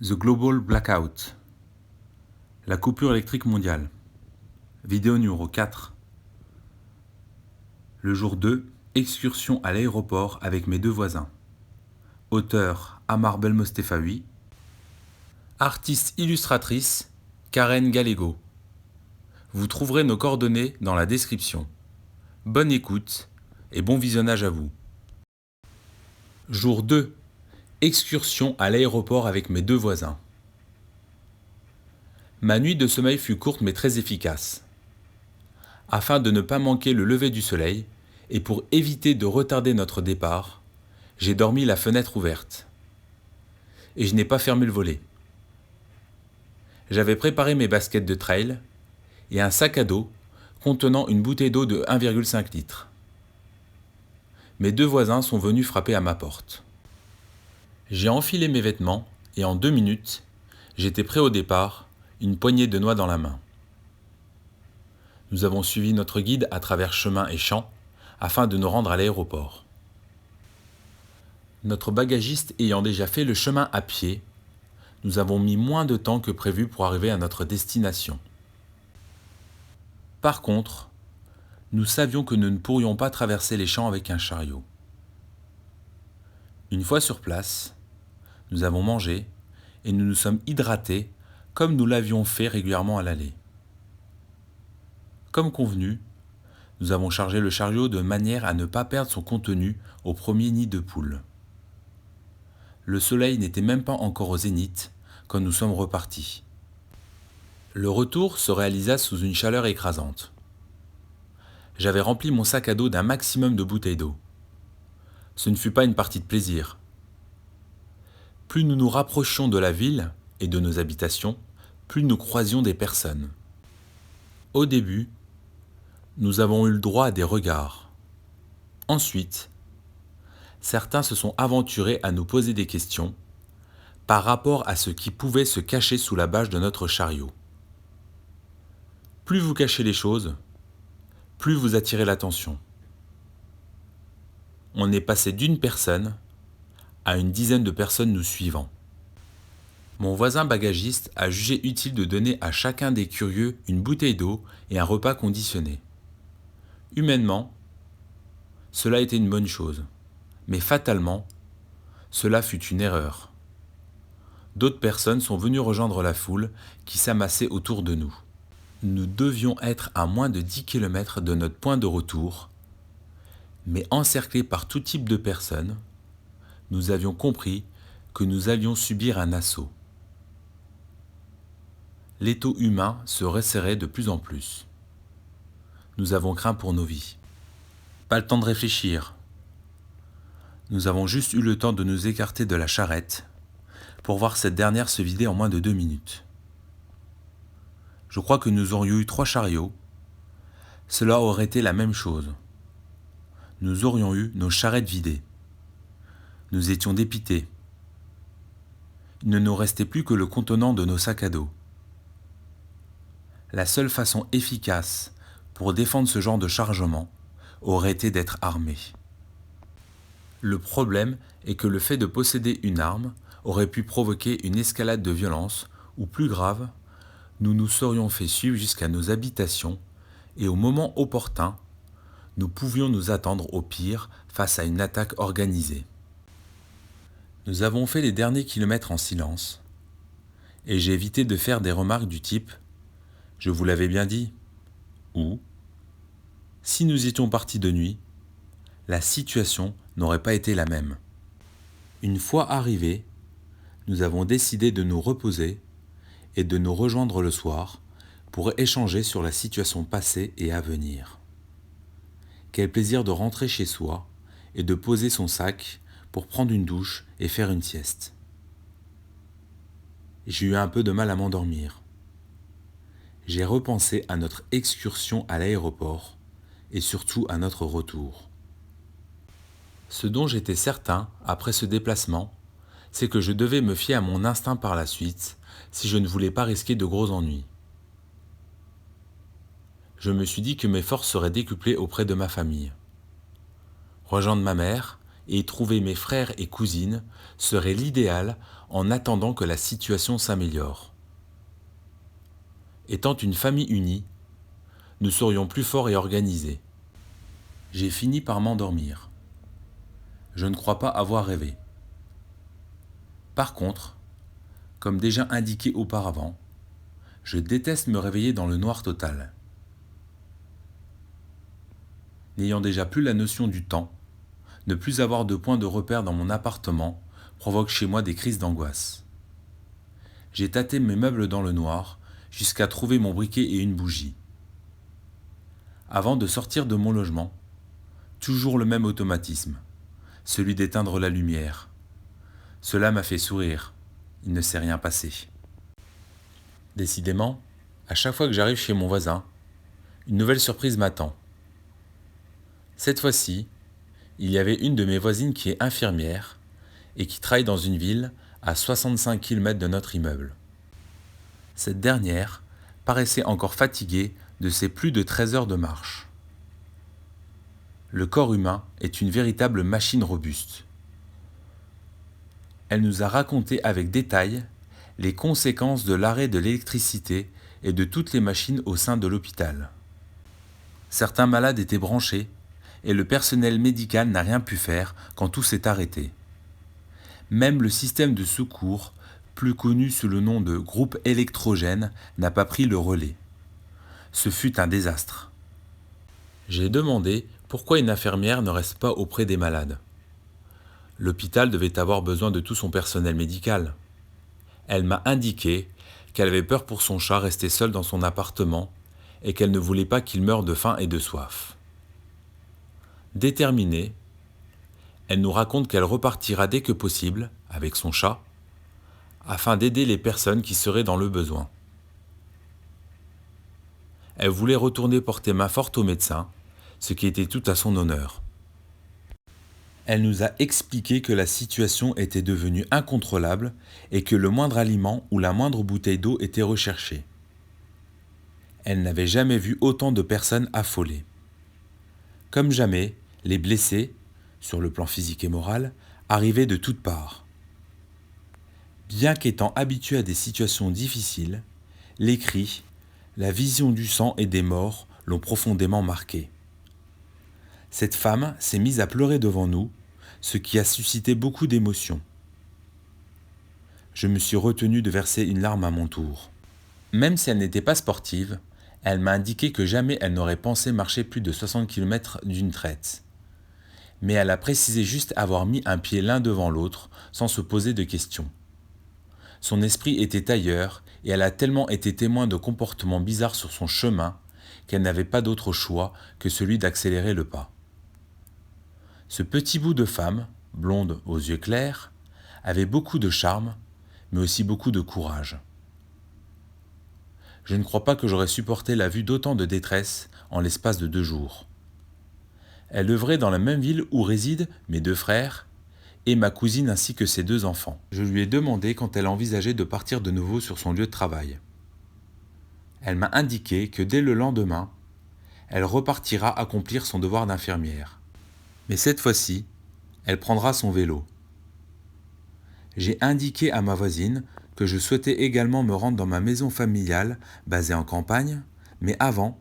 The Global Blackout. La coupure électrique mondiale. Vidéo numéro 4. Le jour 2. Excursion à l'aéroport avec mes deux voisins. Auteur Amar Belmostefawi. Artiste illustratrice Karen Gallego. Vous trouverez nos coordonnées dans la description. Bonne écoute et bon visionnage à vous. Jour 2. Excursion à l'aéroport avec mes deux voisins. Ma nuit de sommeil fut courte mais très efficace. Afin de ne pas manquer le lever du soleil et pour éviter de retarder notre départ, j'ai dormi la fenêtre ouverte. Et je n'ai pas fermé le volet. J'avais préparé mes baskets de trail et un sac à dos contenant une bouteille d'eau de 1,5 litre. Mes deux voisins sont venus frapper à ma porte. J'ai enfilé mes vêtements et en 2 minutes, j'étais prêt au départ, une poignée de noix dans la main. Nous avons suivi notre guide à travers chemins et champs afin de nous rendre à l'aéroport. Notre bagagiste ayant déjà fait le chemin à pied, nous avons mis moins de temps que prévu pour arriver à notre destination. Par contre, nous savions que nous ne pourrions pas traverser les champs avec un chariot. Une fois sur place, nous avons mangé et nous nous sommes hydratés comme nous l'avions fait régulièrement à l'aller. Comme convenu, nous avons chargé le chariot de manière à ne pas perdre son contenu au premier nid de poule. Le soleil n'était même pas encore au zénith quand nous sommes repartis. Le retour se réalisa sous une chaleur écrasante. J'avais rempli mon sac à dos d'un maximum de bouteilles d'eau. Ce ne fut pas une partie de plaisir. Plus nous nous rapprochions de la ville et de nos habitations, plus nous croisions des personnes. Au début, nous avons eu le droit à des regards. Ensuite, certains se sont aventurés à nous poser des questions par rapport à ce qui pouvait se cacher sous la bâche de notre chariot. Plus vous cachez les choses, plus vous attirez l'attention. On est passé d'une personne à une dizaine de personnes nous suivant. Mon voisin bagagiste a jugé utile de donner à chacun des curieux une bouteille d'eau et un repas conditionné. Humainement, cela était une bonne chose, mais fatalement, cela fut une erreur. D'autres personnes sont venues rejoindre la foule qui s'amassait autour de nous. Nous devions être à moins de 10 km de notre point de retour, mais encerclés par tout type de personnes, nous avions compris que nous allions subir un assaut. L'étau humain se resserrait de plus en plus. Nous avons craint pour nos vies. Pas le temps de réfléchir. Nous avons juste eu le temps de nous écarter de la charrette pour voir cette dernière se vider en moins de 2 minutes. Je crois que nous aurions eu 3 chariots. Cela aurait été la même chose. Nous aurions eu nos charrettes vidées. Nous étions dépités. Il ne nous restait plus que le contenant de nos sacs à dos. La seule façon efficace pour défendre ce genre de chargement aurait été d'être armé. Le problème est que le fait de posséder une arme aurait pu provoquer une escalade de violence ou plus grave, nous nous serions fait suivre jusqu'à nos habitations et au moment opportun, nous pouvions nous attendre au pire face à une attaque organisée. Nous avons fait les derniers kilomètres en silence et j'ai évité de faire des remarques du type « Je vous l'avais bien dit » ou « Si nous étions partis de nuit, la situation n'aurait pas été la même. » Une fois arrivés, nous avons décidé de nous reposer et de nous rejoindre le soir pour échanger sur la situation passée et à venir. Quel plaisir de rentrer chez soi et de poser son sac pour prendre une douche et faire une sieste. J'ai eu un peu de mal à m'endormir. J'ai repensé à notre excursion à l'aéroport et surtout à notre retour. Ce dont j'étais certain après ce déplacement, c'est que je devais me fier à mon instinct par la suite si je ne voulais pas risquer de gros ennuis. Je me suis dit que mes forces seraient décuplées auprès de ma famille. Rejoindre ma mère et y trouver mes frères et cousines serait l'idéal en attendant que la situation s'améliore. Étant une famille unie, nous serions plus forts et organisés. J'ai fini par m'endormir. Je ne crois pas avoir rêvé. Par contre, comme déjà indiqué auparavant, je déteste me réveiller dans le noir total. N'ayant déjà plus la notion du temps, ne plus avoir de point de repère dans mon appartement provoque chez moi des crises d'angoisse. J'ai tâté mes meubles dans le noir jusqu'à trouver mon briquet et une bougie. Avant de sortir de mon logement, toujours le même automatisme, celui d'éteindre la lumière. Cela m'a fait sourire, il ne s'est rien passé. Décidément, à chaque fois que j'arrive chez mon voisin, une nouvelle surprise m'attend. Cette fois-ci, il y avait une de mes voisines qui est infirmière et qui travaille dans une ville à 65 km de notre immeuble. Cette dernière paraissait encore fatiguée de ses plus de 13 heures de marche. Le corps humain est une véritable machine robuste. Elle nous a raconté avec détail les conséquences de l'arrêt de l'électricité et de toutes les machines au sein de l'hôpital. Certains malades étaient branchés et le personnel médical n'a rien pu faire quand tout s'est arrêté. Même le système de secours, plus connu sous le nom de groupe électrogène, n'a pas pris le relais. Ce fut un désastre. J'ai demandé pourquoi une infirmière ne reste pas auprès des malades. L'hôpital devait avoir besoin de tout son personnel médical. Elle m'a indiqué qu'elle avait peur pour son chat resté seul dans son appartement et qu'elle ne voulait pas qu'il meure de faim et de soif. Déterminée, elle nous raconte qu'elle repartira dès que possible avec son chat afin d'aider les personnes qui seraient dans le besoin. Elle voulait retourner porter main forte au médecin, ce qui était tout à son honneur. Elle nous a expliqué que la situation était devenue incontrôlable et que le moindre aliment ou la moindre bouteille d'eau était recherchée. Elle n'avait jamais vu autant de personnes affolées. Comme jamais, les blessés, sur le plan physique et moral, arrivaient de toutes parts. Bien qu'étant habituée à des situations difficiles, les cris, la vision du sang et des morts l'ont profondément marquée. Cette femme s'est mise à pleurer devant nous, ce qui a suscité beaucoup d'émotions. Je me suis retenu de verser une larme à mon tour. Même si elle n'était pas sportive, elle m'a indiqué que jamais elle n'aurait pensé marcher plus de 60 km d'une traite. Mais elle a précisé juste avoir mis un pied l'un devant l'autre sans se poser de questions. Son esprit était ailleurs et elle a tellement été témoin de comportements bizarres sur son chemin qu'elle n'avait pas d'autre choix que celui d'accélérer le pas. Ce petit bout de femme, blonde aux yeux clairs, avait beaucoup de charme, mais aussi beaucoup de courage. Je ne crois pas que j'aurais supporté la vue d'autant de détresse en l'espace de 2 jours. Elle œuvrait dans la même ville où résident mes 2 frères et ma cousine ainsi que ses 2 enfants. Je lui ai demandé quand elle envisageait de partir de nouveau sur son lieu de travail. Elle m'a indiqué que dès le lendemain, elle repartira accomplir son devoir d'infirmière. Mais cette fois-ci, elle prendra son vélo. J'ai indiqué à ma voisine que je souhaitais également me rendre dans ma maison familiale basée en campagne, mais avant,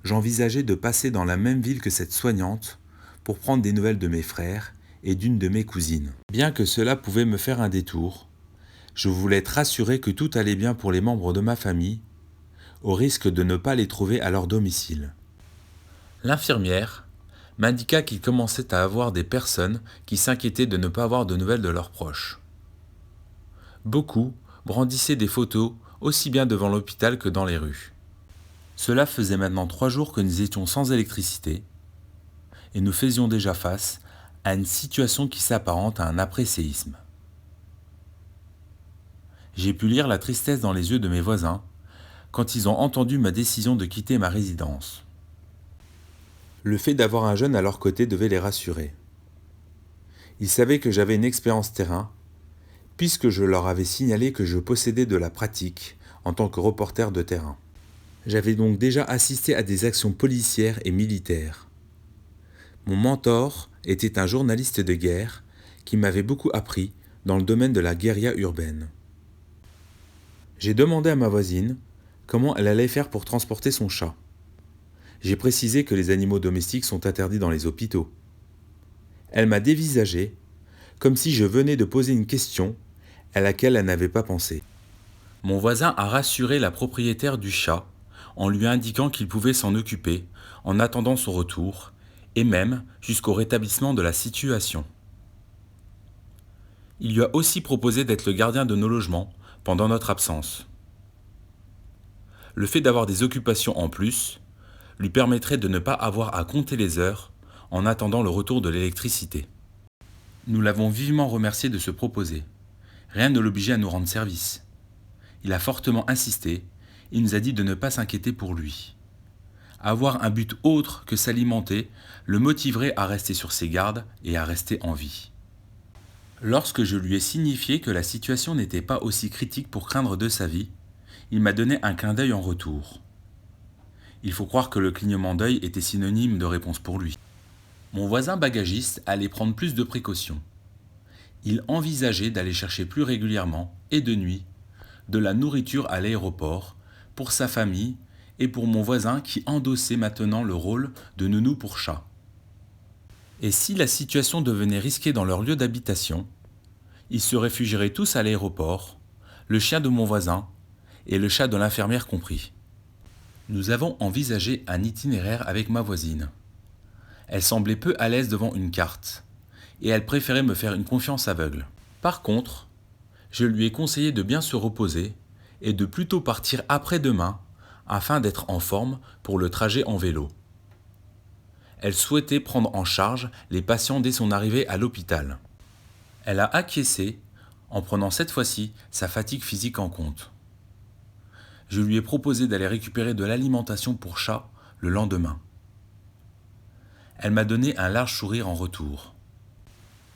j'envisageais de passer dans la même ville que cette soignante pour prendre des nouvelles de mes frères et d'une de mes cousines. Bien que cela pouvait me faire un détour, je voulais être rassuré que tout allait bien pour les membres de ma famille, au risque de ne pas les trouver à leur domicile. L'infirmière m'indiqua qu'il commençait à avoir des personnes qui s'inquiétaient de ne pas avoir de nouvelles de leurs proches. Beaucoup brandissaient des photos aussi bien devant l'hôpital que dans les rues. Cela faisait maintenant 3 jours que nous étions sans électricité et nous faisions déjà face à une situation qui s'apparente à un après-séisme. J'ai pu lire la tristesse dans les yeux de mes voisins quand ils ont entendu ma décision de quitter ma résidence. Le fait d'avoir un jeune à leur côté devait les rassurer. Ils savaient que j'avais une expérience terrain, puisque je leur avais signalé que je possédais de la pratique en tant que reporter de terrain. J'avais donc déjà assisté à des actions policières et militaires. Mon mentor était un journaliste de guerre qui m'avait beaucoup appris dans le domaine de la guérilla urbaine. J'ai demandé à ma voisine comment elle allait faire pour transporter son chat. J'ai précisé que les animaux domestiques sont interdits dans les hôpitaux. Elle m'a dévisagé, comme si je venais de poser une question à laquelle elle n'avait pas pensé. Mon voisin a rassuré la propriétaire du chat en lui indiquant qu'il pouvait s'en occuper en attendant son retour et même jusqu'au rétablissement de la situation. Il lui a aussi proposé d'être le gardien de nos logements pendant notre absence. Le fait d'avoir des occupations en plus lui permettrait de ne pas avoir à compter les heures en attendant le retour de l'électricité. Nous l'avons vivement remercié de se proposer. Rien ne l'obligeait à nous rendre service. Il a fortement insisté, il nous a dit de ne pas s'inquiéter pour lui. Avoir un but autre que s'alimenter le motiverait à rester sur ses gardes et à rester en vie. Lorsque je lui ai signifié que la situation n'était pas aussi critique pour craindre de sa vie, il m'a donné un clin d'œil en retour. Il faut croire que le clignement d'œil était synonyme de réponse pour lui. Mon voisin bagagiste allait prendre plus de précautions. Il envisageait d'aller chercher plus régulièrement, et de nuit, de la nourriture à l'aéroport, pour sa famille et pour mon voisin qui endossait maintenant le rôle de nounou pour chat. Et si la situation devenait risquée dans leur lieu d'habitation, ils se réfugieraient tous à l'aéroport, le chien de mon voisin et le chat de l'infirmière compris. Nous avons envisagé un itinéraire avec ma voisine. Elle semblait peu à l'aise devant une carte, et elle préférait me faire une confiance aveugle. Par contre, je lui ai conseillé de bien se reposer et de plutôt partir après-demain afin d'être en forme pour le trajet en vélo. Elle souhaitait prendre en charge les patients dès son arrivée à l'hôpital. Elle a acquiescé en prenant cette fois-ci sa fatigue physique en compte. Je lui ai proposé d'aller récupérer de l'alimentation pour chat le lendemain. Elle m'a donné un large sourire en retour.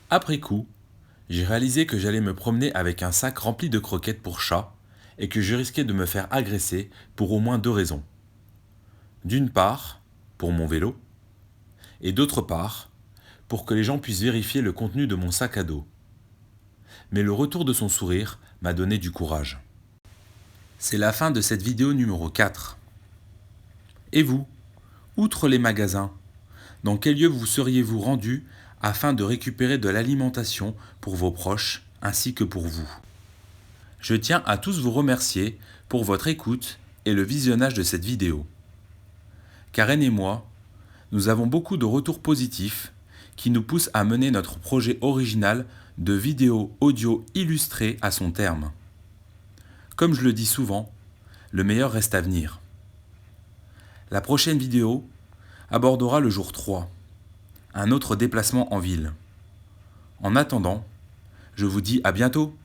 Après coup, j'ai réalisé que j'allais me promener avec un sac rempli de croquettes pour chat et que je risquais de me faire agresser pour au moins 2 raisons. D'une part, pour mon vélo, et d'autre part, pour que les gens puissent vérifier le contenu de mon sac à dos. Mais le retour de son sourire m'a donné du courage. C'est la fin de cette vidéo numéro 4. Et vous, outre les magasins, dans quel lieu vous seriez-vous rendu afin de récupérer de l'alimentation pour vos proches ainsi que pour vous? Je tiens à tous vous remercier pour votre écoute et le visionnage de cette vidéo. Karen et moi, nous avons beaucoup de retours positifs qui nous poussent à mener notre projet original de vidéo audio illustrée à son terme. Comme je le dis souvent, le meilleur reste à venir. La prochaine vidéo abordera le jour 3, un autre déplacement en ville. En attendant, je vous dis à bientôt.